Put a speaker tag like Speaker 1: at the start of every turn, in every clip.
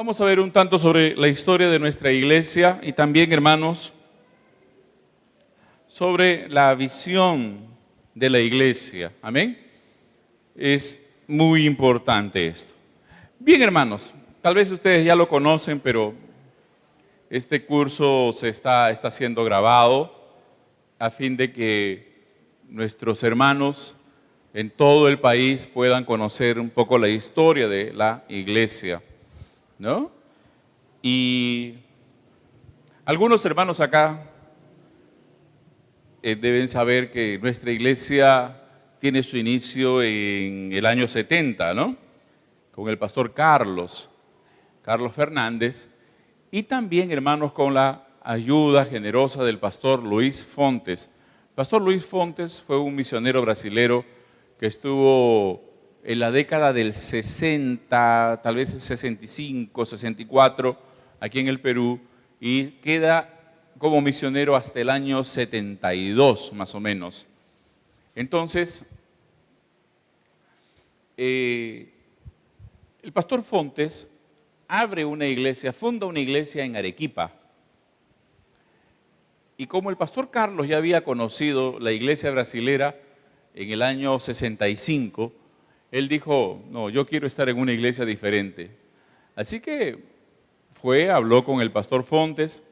Speaker 1: Vamos a ver un tanto sobre la historia de nuestra iglesia y también, hermanos, sobre la visión de la iglesia. Amén. Es muy importante esto. Bien, hermanos, tal vez ustedes ya lo conocen, pero este curso está siendo grabado a fin de que nuestros hermanos en todo el país puedan conocer un poco la historia de la iglesia, ¿no? Y algunos hermanos acá deben saber que nuestra iglesia tiene su inicio en el año 70, ¿no? Con el pastor Carlos Fernández, y también, hermanos, con la ayuda generosa del pastor Luis Fontes. Pastor Luis Fontes fue un misionero brasilero que estuvo en la década del 60, tal vez el 65, 64, aquí en el Perú, y queda como misionero hasta el año 72, más o menos. Entonces, el pastor Fontes abre una iglesia, funda una iglesia en Arequipa. Y como el pastor Carlos ya había conocido la iglesia brasilera en el año 65, él dijo, no, yo quiero estar en una iglesia diferente. Así que habló con el pastor Fontes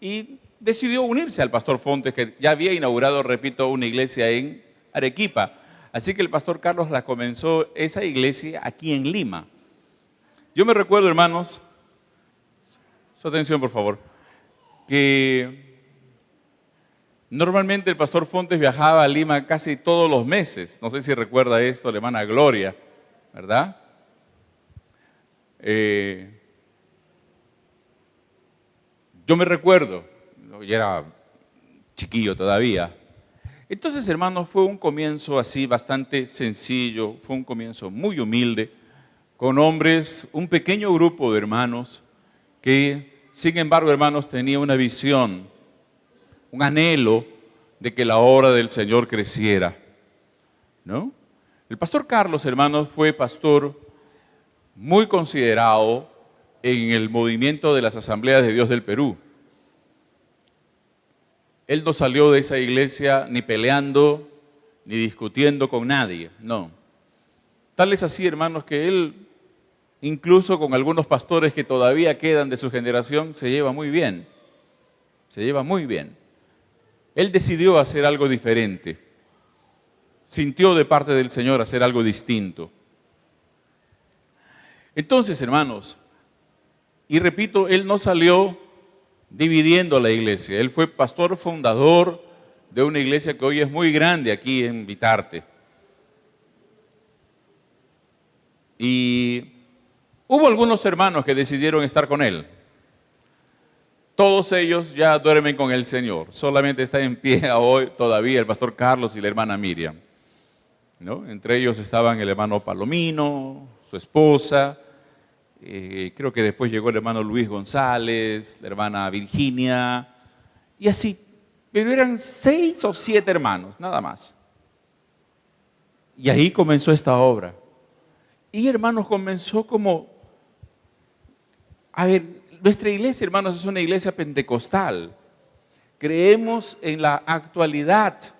Speaker 1: y decidió unirse al pastor Fontes, que ya había inaugurado, repito, una iglesia en Arequipa. Así que el pastor Carlos la comenzó esa iglesia aquí en Lima. Yo me recuerdo, hermanos, su atención por favor, que normalmente el pastor Fontes viajaba a Lima casi todos los meses. No sé si recuerda esto, la hermana Gloria, ¿verdad? Yo me recuerdo, yo era chiquillo todavía. Entonces, hermanos, fue un comienzo así bastante sencillo, fue un comienzo muy humilde, con hombres, un pequeño grupo de hermanos que, sin embargo, hermanos, tenía una visión, un anhelo de que la obra del Señor creciera, ¿no? El pastor Carlos, hermanos, fue pastor muy considerado en el movimiento de las Asambleas de Dios del Perú. Él no salió de esa iglesia ni peleando, ni discutiendo con nadie, no. Tal es así, hermanos, que él, incluso con algunos pastores que todavía quedan de su generación, se lleva muy bien. Se lleva muy bien. Él decidió hacer algo diferente. Sintió de parte del Señor hacer algo distinto. Entonces, hermanos, y repito, él no salió dividiendo la iglesia. Él fue pastor fundador de una iglesia que hoy es muy grande aquí en Vitarte. Y hubo algunos hermanos que decidieron estar con él. Todos ellos ya duermen con el Señor. Solamente está en pie hoy todavía el pastor Carlos y la hermana Miriam, ¿no? Entre ellos estaban el hermano Palomino, su esposa, creo que después llegó el hermano Luis González, la hermana Virginia, y así. Pero eran 6 o 7 hermanos, nada más. Y ahí comenzó esta obra. Y, hermanos, comenzó como, nuestra iglesia, hermanos, es una iglesia pentecostal. Creemos en la actualidad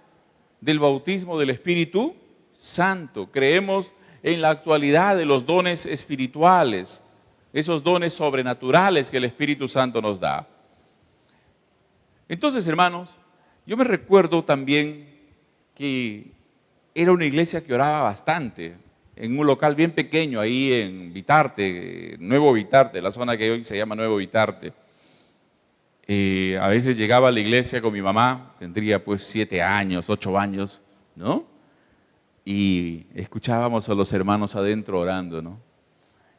Speaker 1: del bautismo del Espíritu Santo. Creemos en la actualidad de los dones espirituales, esos dones sobrenaturales que el Espíritu Santo nos da. Entonces, hermanos, yo me recuerdo también que era una iglesia que oraba bastante, en un local bien pequeño ahí en Vitarte, Nuevo Vitarte, la zona que hoy se llama Nuevo Vitarte. A veces llegaba a la iglesia con mi mamá, tendría pues 7 años, 8 años, ¿no? Y escuchábamos a los hermanos adentro orando, ¿no?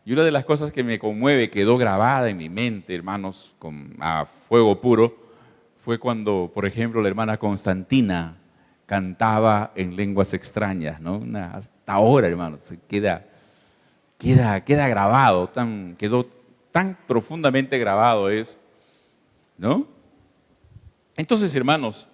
Speaker 1: Y una de las cosas que me conmueve, quedó grabada en mi mente, hermanos, a fuego puro, fue cuando, por ejemplo, la hermana Constantina cantaba en lenguas extrañas, ¿no? Hasta ahora, hermanos, queda grabado, quedó tan profundamente grabado es, ¿no? Entonces, hermanos,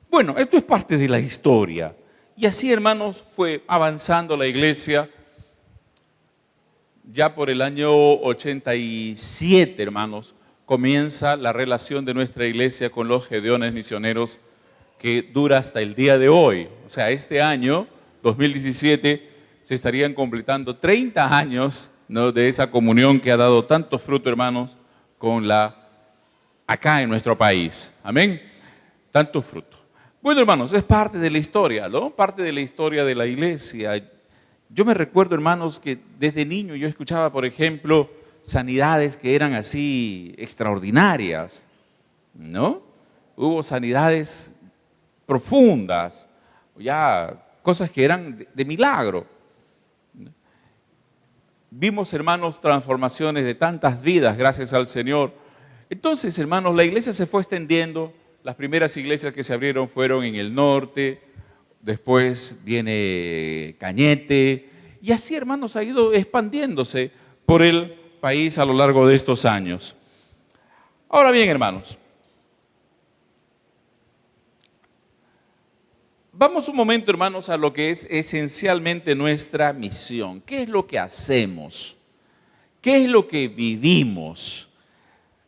Speaker 1: bueno, esto es parte de la historia. Y así, hermanos, fue avanzando la iglesia. Ya por el año 87, hermanos, comienza la relación de nuestra iglesia con los Gedeones misioneros que dura hasta el día de hoy. O sea, este año, 2017, se estarían completando 30 años, ¿no?, de esa comunión que ha dado tanto fruto, hermanos, acá en nuestro país. Amén. Tanto fruto. Bueno, hermanos, es parte de la historia, ¿no? Parte de la historia de la iglesia. Yo me recuerdo, hermanos, que desde niño yo escuchaba, por ejemplo, sanidades que eran así extraordinarias, ¿no? Hubo sanidades profundas, ya cosas que eran de milagro. Vimos, hermanos, transformaciones de tantas vidas gracias al Señor. Entonces, hermanos, la iglesia se fue extendiendo. Las primeras iglesias que se abrieron fueron en el norte, después viene Cañete, y así, hermanos, ha ido expandiéndose por el país a lo largo de estos años. Ahora bien, hermanos, vamos un momento, hermanos, a lo que es esencialmente nuestra misión. ¿Qué es lo que hacemos? ¿Qué es lo que vivimos?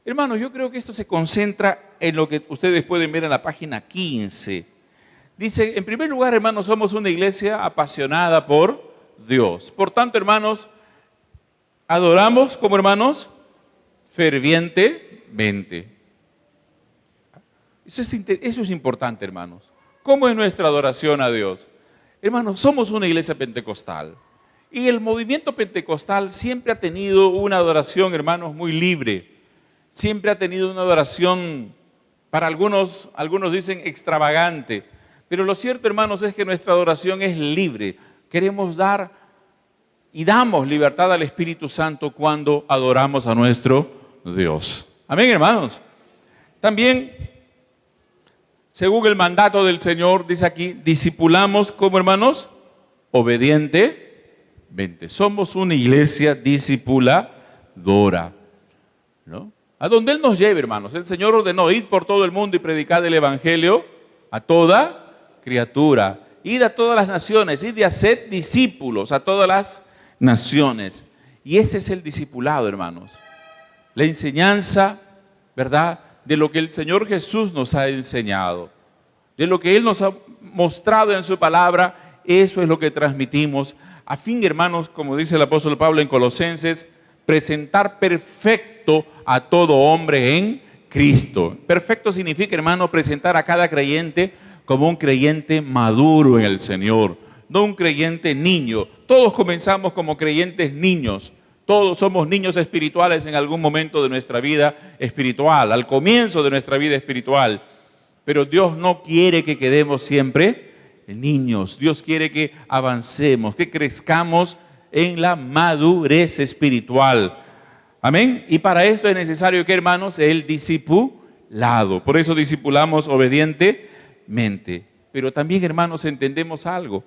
Speaker 1: Hermanos, yo creo que esto se concentra en lo que ustedes pueden ver en la página 15. Dice, en primer lugar, hermanos, somos una iglesia apasionada por Dios. Por tanto, hermanos, adoramos como hermanos fervientemente. Eso es importante, hermanos. ¿Cómo es nuestra adoración a Dios? Hermanos, somos una iglesia pentecostal. Y el movimiento pentecostal siempre ha tenido una adoración, hermanos, muy libre. Siempre ha tenido una adoración, para algunos dicen extravagante. Pero lo cierto, hermanos, es que nuestra adoración es libre. Queremos dar y damos libertad al Espíritu Santo cuando adoramos a nuestro Dios. Amén, hermanos. También, según el mandato del Señor, dice aquí, discipulamos como hermanos, obedientemente. Somos una iglesia discipuladora, ¿no? A donde Él nos lleve, hermanos. El Señor ordenó, id por todo el mundo y predicad el Evangelio a toda criatura. Id a todas las naciones, id y haced discípulos a todas las naciones. Y ese es el discipulado, hermanos. La enseñanza, ¿verdad?, de lo que el Señor Jesús nos ha enseñado, de lo que Él nos ha mostrado en su palabra, eso es lo que transmitimos, a fin, hermanos, como dice el apóstol Pablo en Colosenses, presentar perfecto a todo hombre en Cristo. Perfecto significa, hermano, presentar a cada creyente como un creyente maduro en el Señor, no un creyente niño. Todos comenzamos como creyentes niños. Todos somos niños espirituales en algún momento de nuestra vida espiritual, al comienzo de nuestra vida espiritual. Pero Dios no quiere que quedemos siempre niños. Dios quiere que avancemos, que crezcamos en la madurez espiritual. Amén. Y para esto es necesario que, hermanos, el discipulado. Por eso discipulamos obedientemente. Pero también, hermanos, entendemos algo,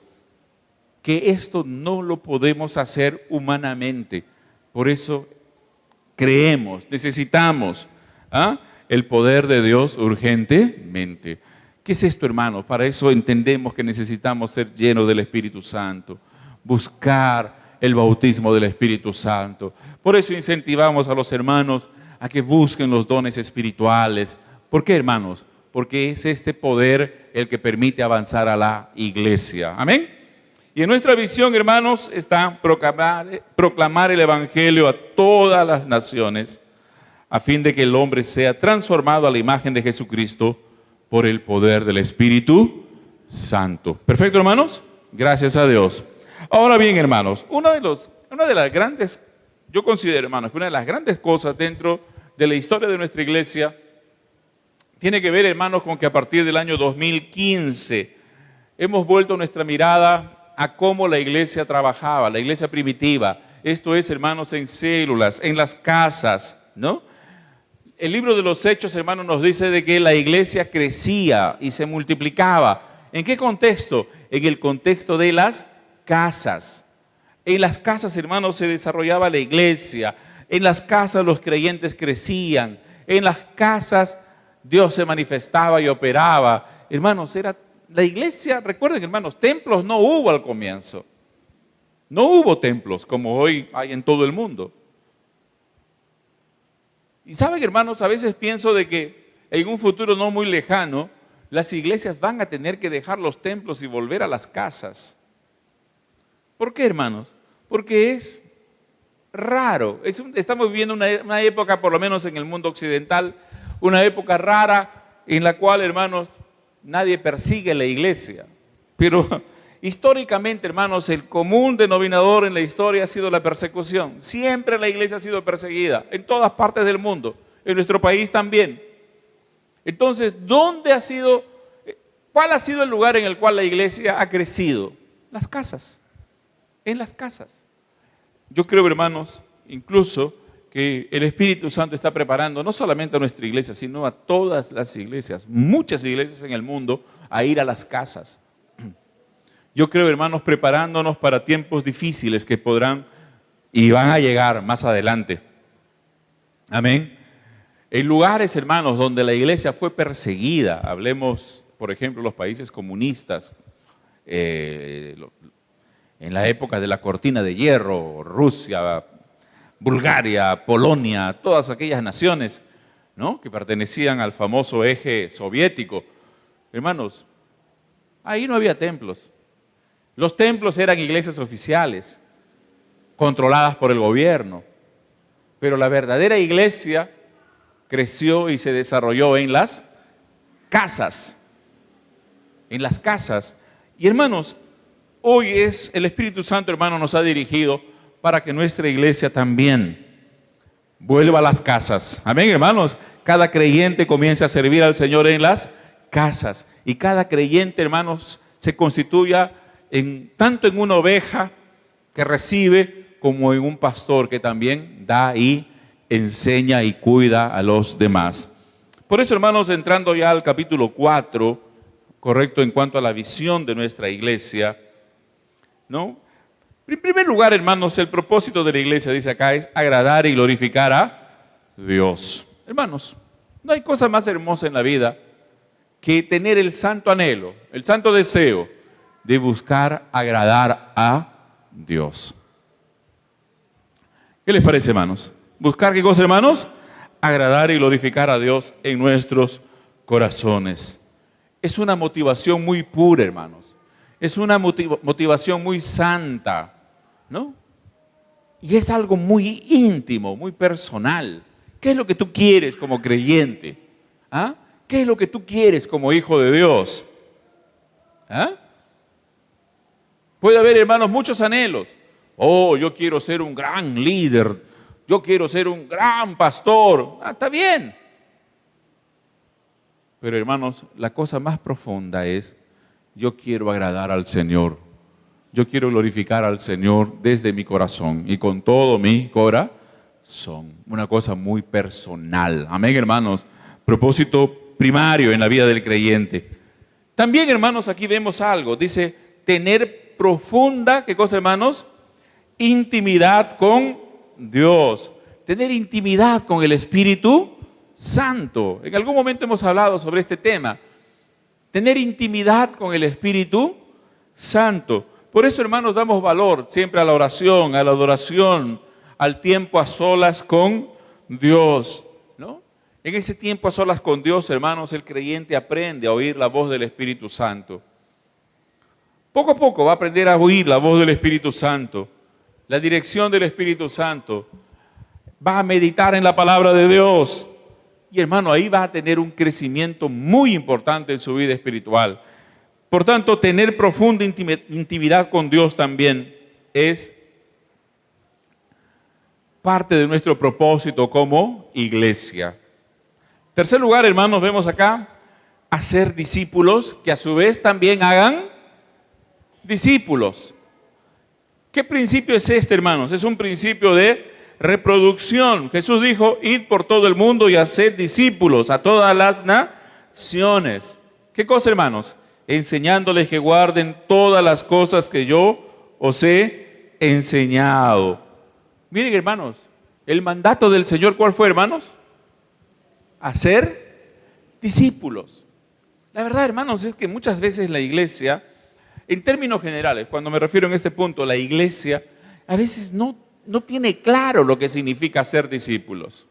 Speaker 1: que esto no lo podemos hacer humanamente. Por eso creemos, necesitamos el poder de Dios urgentemente. ¿Qué es esto, hermanos? Para eso entendemos que necesitamos ser llenos del Espíritu Santo, buscar el bautismo del Espíritu Santo. Por eso incentivamos a los hermanos a que busquen los dones espirituales. ¿Por qué, hermanos? Porque es este poder el que permite avanzar a la iglesia. Amén. Y en nuestra visión, hermanos, está proclamar el Evangelio a todas las naciones, a fin de que el hombre sea transformado a la imagen de Jesucristo por el poder del Espíritu Santo. ¿Perfecto, hermanos? Gracias a Dios. Ahora bien, hermanos, una de las grandes, yo considero, hermanos, que una de las grandes cosas dentro de la historia de nuestra iglesia tiene que ver, hermanos, con que a partir del año 2015 hemos vuelto nuestra mirada a cómo la iglesia trabajaba, la iglesia primitiva. Esto es, hermanos, en células, en las casas, ¿no? El libro de los Hechos, hermanos, nos dice de que la iglesia crecía y se multiplicaba. ¿En qué contexto? En el contexto de las casas. En las casas, hermanos, se desarrollaba la iglesia. En las casas los creyentes crecían. En las casas Dios se manifestaba y operaba. Hermanos, era La iglesia, recuerden hermanos, templos no hubo al comienzo. No hubo templos como hoy hay en todo el mundo. Y saben hermanos, a veces pienso de que en un futuro no muy lejano, las iglesias van a tener que dejar los templos y volver a las casas. ¿Por qué hermanos? Porque es raro. Estamos viviendo una época, por lo menos en el mundo occidental, una época rara en la cual, hermanos, nadie persigue la iglesia. Pero históricamente, hermanos, el común denominador en la historia ha sido la persecución. Siempre la iglesia ha sido perseguida, en todas partes del mundo, en nuestro país también. Entonces, ¿cuál ha sido el lugar en el cual la iglesia ha crecido? Las casas, en las casas. Yo creo, hermanos, incluso que el Espíritu Santo está preparando no solamente a nuestra iglesia, sino a todas las iglesias, muchas iglesias en el mundo, a ir a las casas. Yo creo, hermanos, preparándonos para tiempos difíciles que podrán y van a llegar más adelante. Amén. En lugares, hermanos, donde la iglesia fue perseguida, hablemos, por ejemplo, los países comunistas, en la época de la cortina de hierro, Rusia, Bulgaria, Polonia, todas aquellas naciones, ¿no?, que pertenecían al famoso eje soviético. Hermanos, ahí no había templos. Los templos eran iglesias oficiales, controladas por el gobierno. Pero la verdadera iglesia creció y se desarrolló en las casas. En las casas. Y hermanos, hoy el Espíritu Santo, hermano, nos ha dirigido para que nuestra iglesia también vuelva a las casas. Amén, hermanos. Cada creyente comience a servir al Señor en las casas. Y cada creyente, hermanos, se constituya tanto en una oveja que recibe, como en un pastor que también da y enseña y cuida a los demás. Por eso, hermanos, entrando ya al capítulo 4, correcto, en cuanto a la visión de nuestra iglesia, ¿no? En primer lugar, hermanos, el propósito de la iglesia, dice acá, es agradar y glorificar a Dios. Hermanos, no hay cosa más hermosa en la vida que tener el santo anhelo, el santo deseo de buscar agradar a Dios. ¿Qué les parece, hermanos? ¿Buscar qué cosa, hermanos? Agradar y glorificar a Dios en nuestros corazones. Es una motivación muy pura, hermanos. Es una motivación muy santa, ¿no? Y es algo muy íntimo, muy personal. ¿Qué es lo que tú quieres como creyente? ¿Ah? ¿Qué es lo que tú quieres como hijo de Dios? ¿Ah? Puede haber, hermanos, muchos anhelos. Oh, yo quiero ser un gran líder. Yo quiero ser un gran pastor. Ah, está bien. Pero, hermanos, la cosa más profunda es: yo quiero agradar al Señor. Yo quiero glorificar al Señor desde mi corazón y con todo mi corazón. Una cosa muy personal. Amén, hermanos. Propósito primario en la vida del creyente. También, hermanos, aquí vemos algo. Dice, tener profunda, ¿qué cosa, hermanos? Intimidad con Dios. Tener intimidad con el Espíritu Santo. En algún momento hemos hablado sobre este tema. Tener intimidad con el Espíritu Santo. Por eso, hermanos, damos valor siempre a la oración, a la adoración, al tiempo a solas con Dios, ¿no? En ese tiempo a solas con Dios, hermanos, el creyente aprende a oír la voz del Espíritu Santo. Poco a poco va a aprender a oír la voz del Espíritu Santo, la dirección del Espíritu Santo. Va a meditar en la palabra de Dios. Y, hermano, ahí va a tener un crecimiento muy importante en su vida espiritual. Por tanto, tener profunda intimidad con Dios también es parte de nuestro propósito como iglesia. En tercer lugar, hermanos, vemos acá hacer discípulos que a su vez también hagan discípulos. ¿Qué principio es este, hermanos? Es un principio de reproducción. Jesús dijo, id por todo el mundo y haced discípulos a todas las naciones. ¿Qué cosa, hermanos? Enseñándoles que guarden todas las cosas que yo os he enseñado. Miren, hermanos, el mandato del Señor, ¿cuál fue, hermanos? Hacer discípulos. La verdad, hermanos, es que muchas veces la iglesia, en términos generales, cuando me refiero en este punto, la iglesia a veces no tiene claro lo que significa ser discípulos.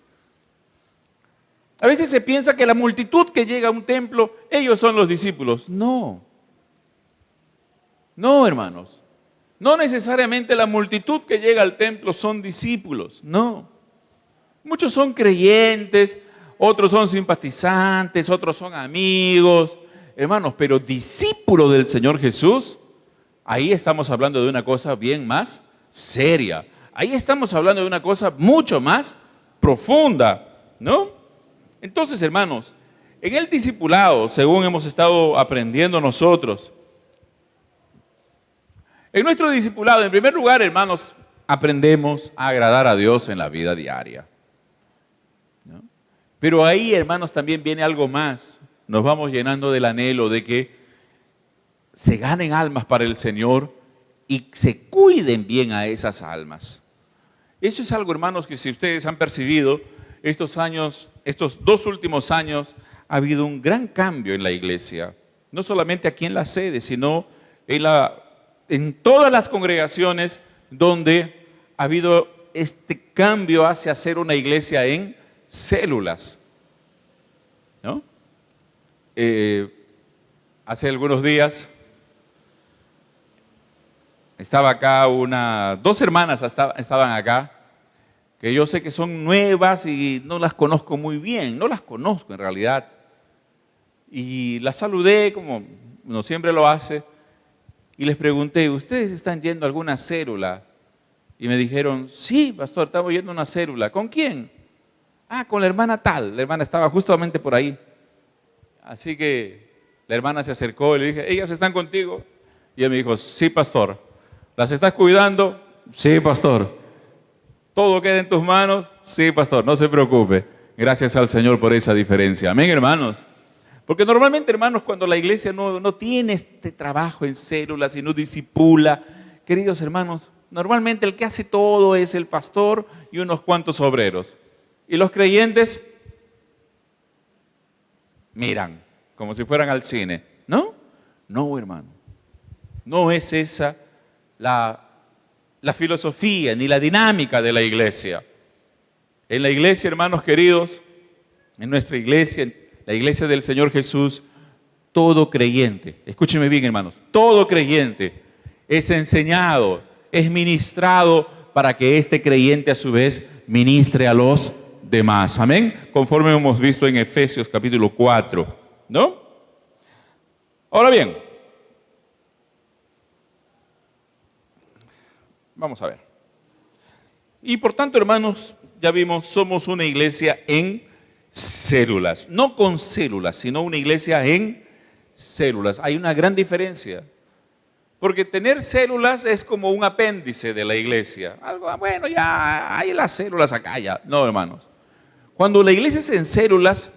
Speaker 1: A veces se piensa que la multitud que llega a un templo, ellos son los discípulos. No, hermanos. No necesariamente la multitud que llega al templo son discípulos, no. Muchos son creyentes, otros son simpatizantes, otros son amigos, hermanos, pero discípulos del Señor Jesús, ahí estamos hablando de una cosa bien más seria. Ahí estamos hablando de una cosa mucho más profunda, ¿no? Entonces, hermanos, en el discipulado, según hemos estado aprendiendo nosotros, en nuestro discipulado, en primer lugar, hermanos, aprendemos a agradar a Dios en la vida diaria, ¿no? Pero ahí, hermanos, también viene algo más. Nos vamos llenando del anhelo de que se ganen almas para el Señor y se cuiden bien a esas almas. Eso es algo, hermanos, que si ustedes han percibido, estos 2 últimos años, ha habido un gran cambio en la iglesia. No solamente aquí en la sede, sino en todas las congregaciones donde ha habido este cambio hacia ser una iglesia en células, ¿no? Hace algunos días estaba acá 2 hermanas estaban acá, que yo sé que son nuevas y no las conozco muy bien, no las conozco en realidad. Y las saludé como uno siempre lo hace y les pregunté, ¿ustedes están yendo a alguna célula? Y me dijeron, sí, pastor, estamos yendo a una célula. ¿Con quién? Con la hermana tal. La hermana estaba justamente por ahí. Así que la hermana se acercó y le dije, ¿ellas están contigo? Y ella me dijo, sí, pastor. ¿Las estás cuidando? Sí, pastor. ¿Todo queda en tus manos? Sí, pastor, no se preocupe. Gracias al Señor por esa diferencia. Amén, hermanos. Porque normalmente, hermanos, cuando la iglesia no tiene este trabajo en células y no discipula, queridos hermanos, normalmente el que hace todo es el pastor y unos cuantos obreros. Y los creyentes miran, como si fueran al cine. ¿No? No, hermano. No es esa la filosofía ni la dinámica de la iglesia. En la iglesia, hermanos queridos, en nuestra iglesia, la iglesia del Señor Jesús, todo creyente, escúchenme bien, hermanos, todo creyente es enseñado, es ministrado para que este creyente a su vez ministre a los demás. Amén. Conforme hemos visto en Efesios capítulo 4, ¿no? Ahora bien, vamos a ver. Y por tanto, hermanos, ya vimos, somos una iglesia en células. No con células, sino una iglesia en células. Hay una gran diferencia. Porque tener células es como un apéndice de la iglesia. Algo, bueno, ya hay las células acá, ya. No, hermanos. Cuando la iglesia es en células,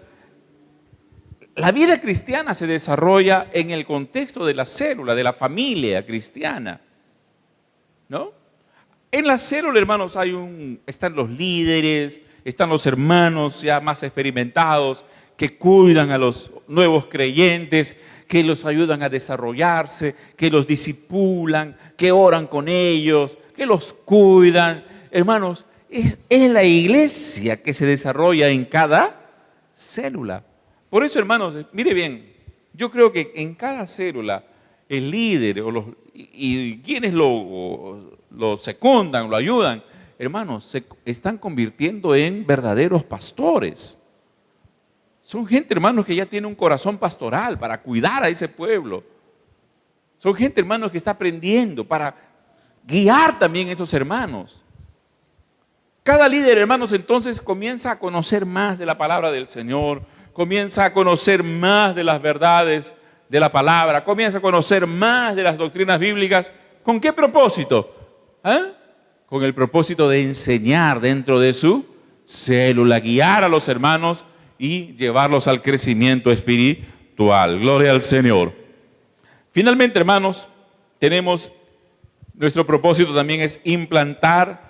Speaker 1: la vida cristiana se desarrolla en el contexto de la célula, de la familia cristiana, ¿no? En la célula, hermanos, están los líderes, están los hermanos ya más experimentados que cuidan a los nuevos creyentes, que los ayudan a desarrollarse, que los discipulan, que oran con ellos, que los cuidan. Hermanos, es en la iglesia que se desarrolla en cada célula. Por eso, hermanos, mire bien, yo creo que en cada célula el líder y quienes lo secundan, lo ayudan, hermanos, se están convirtiendo en verdaderos pastores. Son gente, hermanos, que ya tiene un corazón pastoral para cuidar a ese pueblo. Son gente, hermanos, que está aprendiendo para guiar también a esos hermanos. Cada líder, hermanos, entonces comienza a conocer más de la palabra del Señor, comienza a conocer más de las verdades de la palabra, comienza a conocer más de las doctrinas bíblicas. ¿Con qué propósito? Con el propósito de enseñar dentro de su célula, guiar a los hermanos y llevarlos al crecimiento espiritual. Gloria al Señor. Finalmente, hermanos, nuestro propósito también es implantar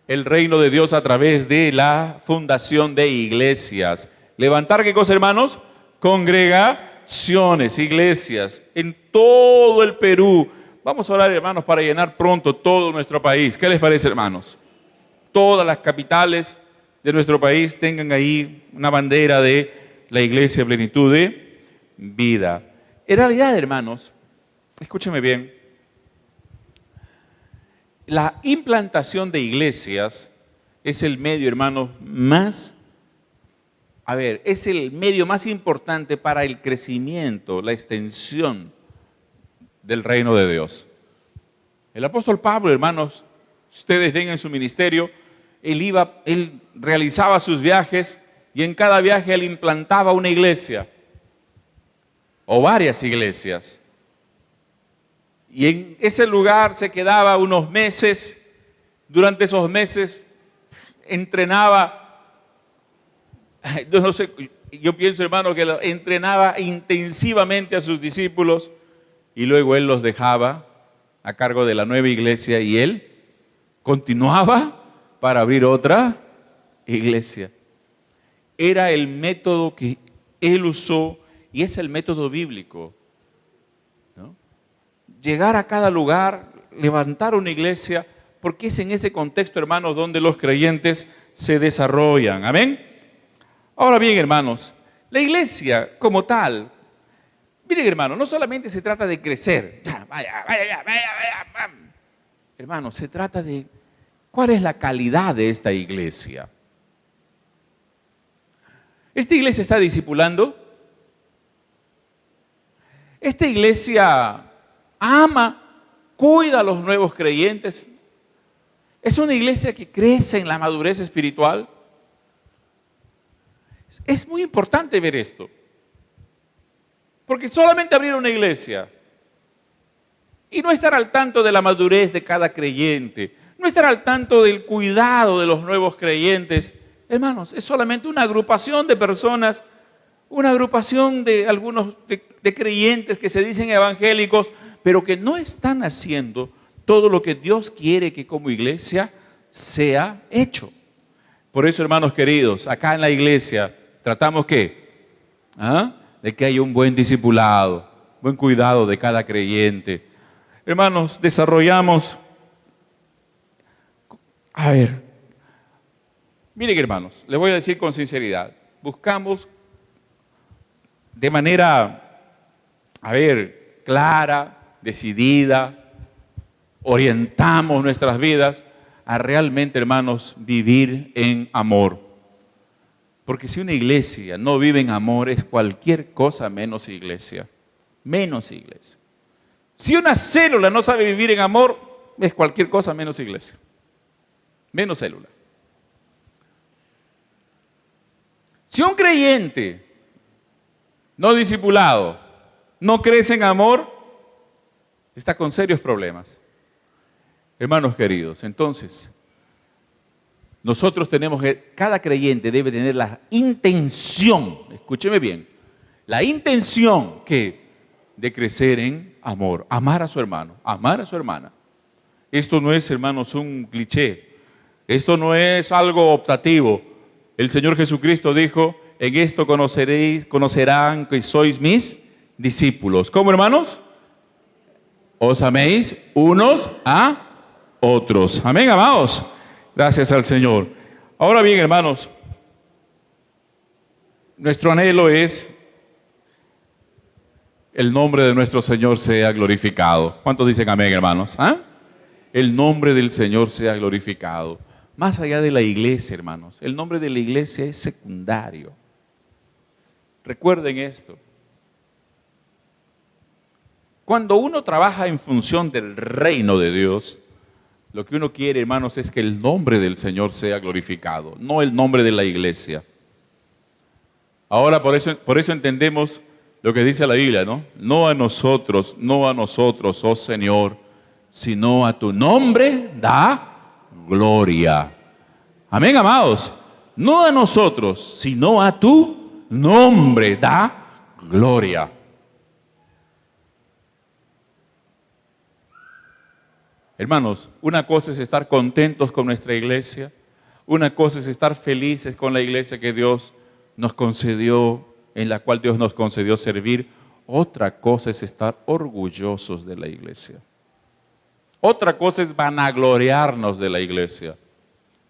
Speaker 1: el reino de Dios a través de la fundación de iglesias. ¿Levantar qué cosa, hermanos? Congregaciones. congregaciones, iglesias en todo el Perú. Vamos a orar, hermanos, para llenar pronto todo nuestro país. ¿Qué les parece, hermanos? Todas las capitales de nuestro país tengan ahí una bandera de la Iglesia Plenitud de Vida. En realidad, hermanos, escúchenme bien, la implantación de iglesias es el medio, hermanos, es el medio más importante para el crecimiento, la extensión del reino de Dios. El apóstol Pablo, hermanos, ustedes ven en su ministerio, él realizaba sus viajes y en cada viaje él implantaba una iglesia o varias iglesias. Y en ese lugar se quedaba unos meses. Durante esos meses entrenaba, yo pienso, hermano, que entrenaba intensivamente a sus discípulos y luego él los dejaba a cargo de la nueva iglesia y él continuaba para abrir otra iglesia. Era el método que él usó y es el método bíblico, ¿no? Llegar a cada lugar, levantar una iglesia, porque es en ese contexto, hermanos, donde los creyentes se desarrollan. Amén. Ahora bien, hermanos, la iglesia como tal, miren, hermanos, no solamente se trata de crecer. Vaya. Hermanos, se trata de cuál es la calidad de esta iglesia. ¿Esta iglesia está discipulando? ¿Esta iglesia ama, cuida a los nuevos creyentes? ¿Es una iglesia que crece en la madurez espiritual? Es muy importante ver esto. Porque solamente abrir una iglesia y no estar al tanto de la madurez de cada creyente, no estar al tanto del cuidado de los nuevos creyentes, hermanos, es solamente una agrupación de personas, una agrupación de algunos de creyentes que se dicen evangélicos, pero que no están haciendo todo lo que Dios quiere que como iglesia sea hecho. Por eso, hermanos queridos, acá en la iglesia tratamos de que haya un buen discipulado, buen cuidado de cada creyente. Hermanos, desarrollamos, miren, hermanos, les voy a decir con sinceridad, buscamos de manera, clara, decidida, orientamos nuestras vidas a realmente, hermanos, vivir en amor. Porque si una iglesia no vive en amor, es cualquier cosa menos iglesia. Menos iglesia. Si una célula no sabe vivir en amor, es cualquier cosa menos iglesia. Menos célula. Si un creyente no discipulado no crece en amor, está con serios problemas. Hermanos queridos, entonces, nosotros tenemos que, cada creyente debe tener la intención, escúcheme bien, la intención de crecer en amor, amar a su hermano, amar a su hermana. Esto no es, hermanos, un cliché, esto no es algo optativo. El Señor Jesucristo dijo, en esto conocerán que sois mis discípulos. ¿Cómo, hermanos? Os améis unos a otros. Amén, amados. Gracias al Señor. Ahora bien, hermanos, nuestro anhelo es el nombre de nuestro Señor sea glorificado. ¿Cuántos dicen amén, hermanos? El nombre del Señor sea glorificado. Más allá de la iglesia, hermanos, el nombre de la iglesia es secundario. Recuerden esto. Cuando uno trabaja en función del reino de Dios, lo que uno quiere, hermanos, es que el nombre del Señor sea glorificado, no el nombre de la iglesia. Ahora, por eso entendemos lo que dice la Biblia, ¿no? No a nosotros, oh Señor, sino a tu nombre da gloria. Amén, amados. No a nosotros, sino a tu nombre da gloria. Hermanos, una cosa es estar contentos con nuestra iglesia, una cosa es estar felices con la iglesia que Dios nos concedió en la cual Dios nos concedió servir. Otra cosa es estar orgullosos de la iglesia. Otra cosa es vanagloriarnos de la iglesia.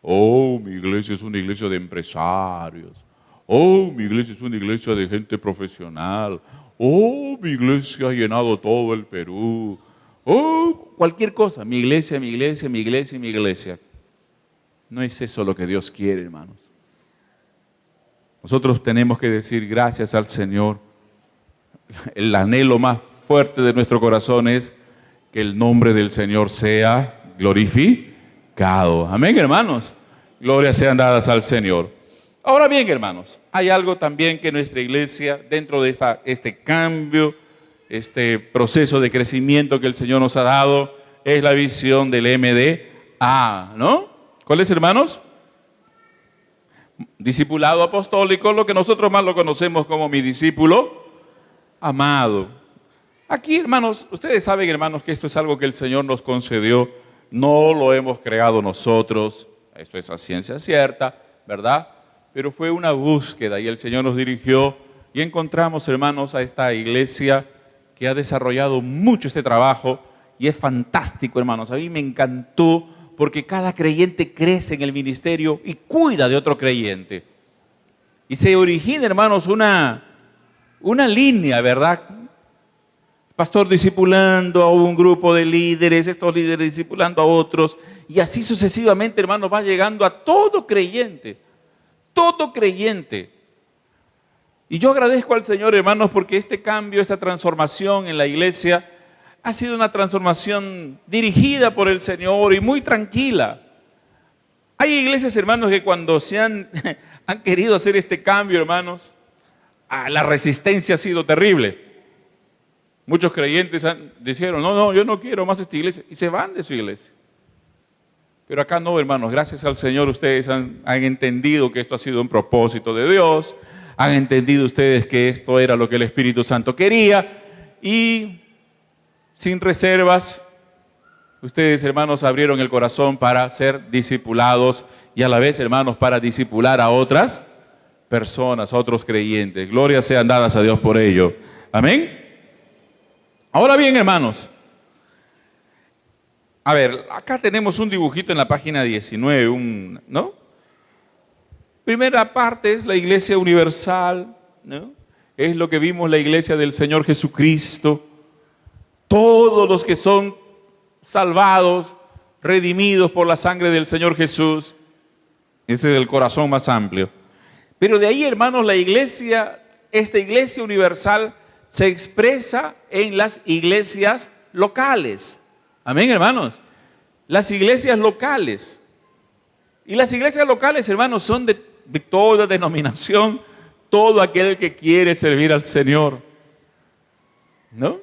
Speaker 1: Oh, mi iglesia es una iglesia de empresarios. Oh, mi iglesia es una iglesia de gente profesional. Oh, mi iglesia ha llenado todo el Perú. Oh, cualquier cosa. Mi iglesia, mi iglesia, mi iglesia, mi iglesia. No es eso lo que Dios quiere, hermanos. Nosotros tenemos que decir gracias al Señor. El anhelo más fuerte de nuestro corazón es que el nombre del Señor sea glorificado. Amén, hermanos. Glorias sean dadas al Señor. Ahora bien, hermanos, hay algo también que nuestra iglesia, dentro de este cambio, este proceso de crecimiento que el Señor nos ha dado, es la visión del MDA, ¿no? ¿Cuál es, hermanos? Discipulado apostólico, lo que nosotros más lo conocemos como mi discípulo amado. Aquí, hermanos, ustedes saben, hermanos, que esto es algo que el Señor nos concedió, no lo hemos creado nosotros, eso es a ciencia cierta, ¿verdad? Pero fue una búsqueda y el Señor nos dirigió y encontramos, hermanos, a esta iglesia que ha desarrollado mucho este trabajo y es fantástico, hermanos. A mí me encantó porque cada creyente crece en el ministerio y cuida de otro creyente. Y se origina, hermanos, una línea, ¿verdad? Pastor discipulando a un grupo de líderes, estos líderes discipulando a otros, y así sucesivamente, hermanos, va llegando a todo creyente. Todo creyente. Y yo agradezco al Señor, hermanos, porque este cambio, esta transformación en la iglesia ha sido una transformación dirigida por el Señor y muy tranquila. Hay iglesias, hermanos, que cuando han querido hacer este cambio, hermanos, la resistencia ha sido terrible. Muchos creyentes dijeron, no, yo no quiero más esta iglesia, y se van de su iglesia. Pero acá no, hermanos, gracias al Señor ustedes han entendido que esto ha sido un propósito de Dios, han entendido ustedes que esto era lo que el Espíritu Santo quería y sin reservas, ustedes, hermanos, abrieron el corazón para ser discipulados y a la vez, hermanos, para discipular a otras personas, a otros creyentes. Glorias sean dadas a Dios por ello. Amén. Ahora bien, hermanos, a ver, acá tenemos un dibujito en la página 19, ¿no? Primera parte es la iglesia universal, ¿no? Es lo que vimos, la iglesia del Señor Jesucristo. Todos los que son salvados, redimidos por la sangre del Señor Jesús. Ese es el corazón más amplio. Pero de ahí, hermanos, la iglesia, esta iglesia universal se expresa en las iglesias locales. Amén, hermanos. Las iglesias locales. Y las iglesias locales, hermanos, son de toda denominación, todo aquel que quiere servir al Señor. ¿No?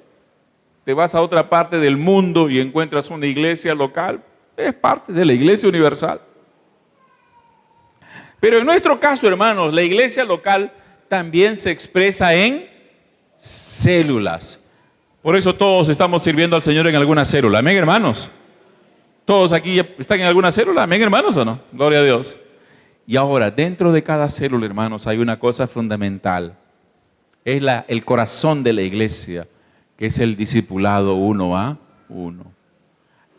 Speaker 1: Te vas a otra parte del mundo y encuentras una iglesia local, es parte de la iglesia universal. Pero en nuestro caso, hermanos, la iglesia local también se expresa en células. Por eso todos estamos sirviendo al Señor en alguna célula. Amén, hermanos. ¿Todos aquí están en alguna célula? Amén, hermanos, ¿o no? Gloria a Dios. Y ahora, dentro de cada célula, hermanos, hay una cosa fundamental. Es el corazón de la iglesia, que es el discipulado uno a uno.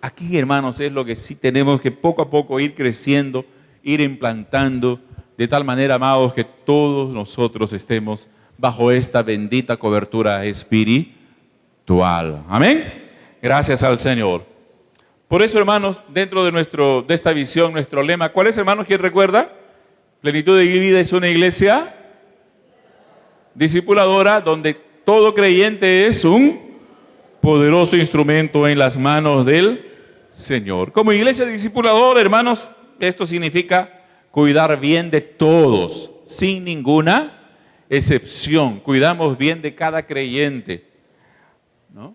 Speaker 1: Aquí, hermanos, es lo que sí tenemos que poco a poco ir creciendo, ir implantando, de tal manera, amados, que todos nosotros estemos bajo esta bendita cobertura espiritual. Amén. Gracias al Señor. Por eso, hermanos, dentro de esta visión, nuestro lema, ¿cuál es, hermanos? ¿Quién recuerda? Plenitud de vida es una iglesia discipuladora donde todo creyente es un poderoso instrumento en las manos del Señor. Como iglesia discipuladora, hermanos, esto significa cuidar bien de todos, sin ninguna excepción. Cuidamos bien de cada creyente, ¿no?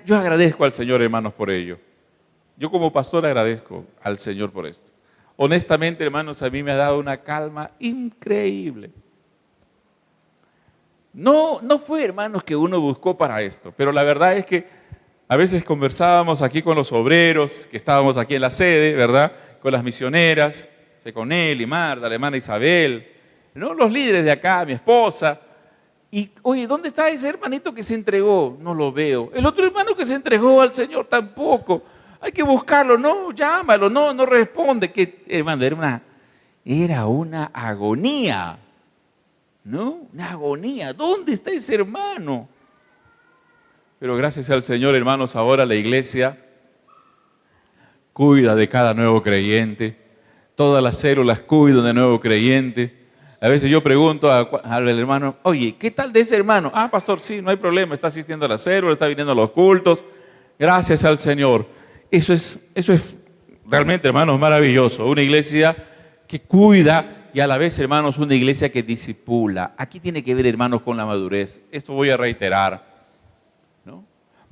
Speaker 1: Yo agradezco al Señor, hermanos, por ello. Yo como pastor agradezco al Señor por esto. Honestamente, hermanos, a mí me ha dado una calma increíble. No fue, hermanos, que uno buscó para esto, pero la verdad es que a veces conversábamos aquí con los obreros, que estábamos aquí en la sede, ¿verdad? Con las misioneras, con él y Marta, la hermana Isabel, ¿no? Los líderes de acá, mi esposa. Y, oye, ¿dónde está ese hermanito que se entregó? No lo veo. El otro hermano que se entregó al Señor tampoco. Hay que buscarlo, no, llámalo, no responde. Que, hermano, era una agonía, ¿no? Una agonía. ¿Dónde está ese hermano? Pero gracias al Señor, hermanos, ahora la iglesia cuida de cada nuevo creyente. Todas las células cuidan de nuevo creyente. A veces yo pregunto al hermano, oye, ¿qué tal de ese hermano? Ah, pastor, sí, no hay problema, está asistiendo a la célula, está viniendo a los cultos. Gracias al Señor. Eso es realmente, hermanos, maravilloso. Una iglesia que cuida y a la vez, hermanos, una iglesia que discipula. Aquí tiene que ver, hermanos, con la madurez. Esto voy a reiterar, ¿no?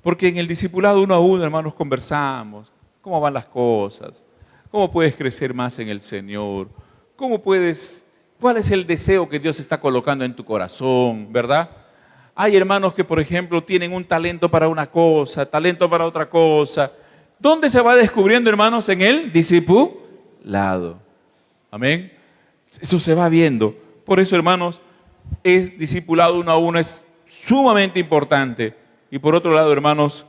Speaker 1: Porque en el discipulado uno a uno, hermanos, conversamos. ¿Cómo van las cosas? ¿Cómo puedes crecer más en el Señor? ¿Cuál es el deseo que Dios está colocando en tu corazón, verdad? Hay hermanos que, por ejemplo, tienen un talento para una cosa, talento para otra cosa. ¿Dónde se va descubriendo, hermanos? En el discipulado. Amén. Eso se va viendo. Por eso, hermanos, es discipulado uno a uno, es sumamente importante. Y por otro lado, hermanos,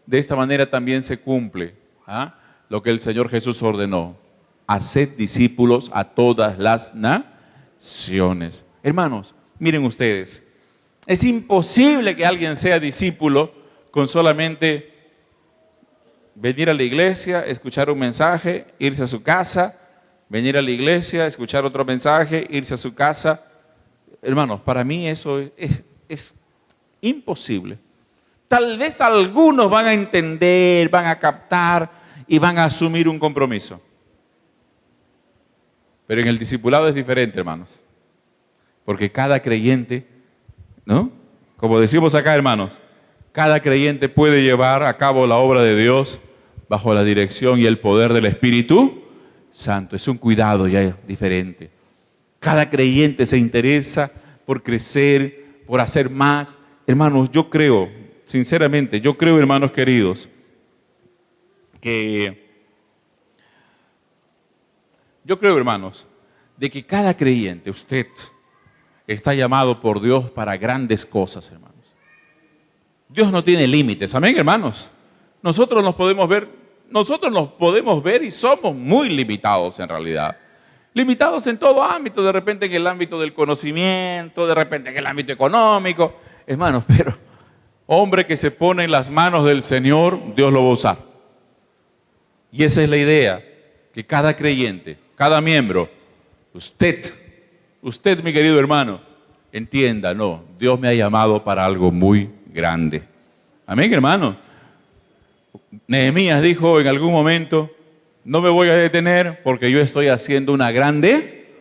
Speaker 1: de esta manera también se cumple lo que el Señor Jesús ordenó. Haced discípulos a todas las naciones. Hermanos, miren ustedes, es imposible que alguien sea discípulo con solamente venir a la iglesia, escuchar un mensaje, irse a su casa, venir a la iglesia, escuchar otro mensaje, irse a su casa. Hermanos, para mí eso es imposible. Tal vez algunos van a entender, van a captar y van a asumir un compromiso. Pero en el discipulado es diferente, hermanos. Porque cada creyente, ¿no? Como decimos acá, hermanos, cada creyente puede llevar a cabo la obra de Dios bajo la dirección y el poder del Espíritu Santo. Es un cuidado ya diferente. Cada creyente se interesa por crecer, por hacer más. Hermanos, yo creo, sinceramente, hermanos queridos, hermanos, de que cada creyente, usted, está llamado por Dios para grandes cosas, hermanos. Dios no tiene límites, amén, hermanos. Nosotros nos podemos ver y somos muy limitados en realidad. Limitados en todo ámbito, de repente en el ámbito del conocimiento, de repente en el ámbito económico. Hermanos, pero hombre que se pone en las manos del Señor, Dios lo va a usar. Y esa es la idea, que cada creyente, cada miembro, usted, mi querido hermano, entienda, no, Dios me ha llamado para algo muy grande. Amén, hermano. Nehemías dijo en algún momento, no me voy a detener porque yo estoy haciendo una grande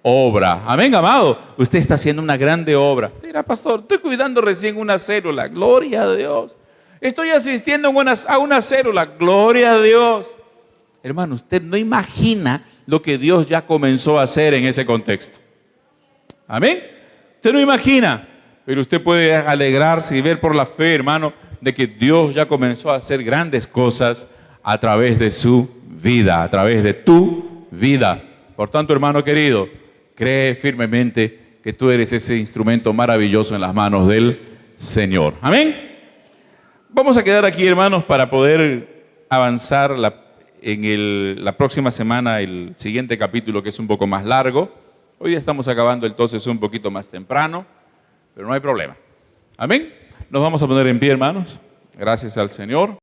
Speaker 1: obra. Amén, amado. Usted está haciendo una grande obra. Usted dirá, pastor, estoy cuidando recién una célula. Gloria a Dios. Estoy asistiendo a una célula. Gloria a Dios. Hermano, usted no imagina lo que Dios ya comenzó a hacer en ese contexto. Amén. Usted no imagina, pero usted puede alegrarse y ver por la fe, hermano, de que Dios ya comenzó a hacer grandes cosas a través de su vida, a través de tu vida. Por tanto, hermano querido, cree firmemente que tú eres ese instrumento maravilloso en las manos del Señor. Amén. Vamos a quedar aquí, hermanos, para poder avanzar en la próxima semana, el siguiente capítulo, que es un poco más largo. Hoy ya estamos acabando entonces un poquito más temprano, pero no hay problema. Amén. Nos vamos a poner en pie, hermanos. Gracias al Señor.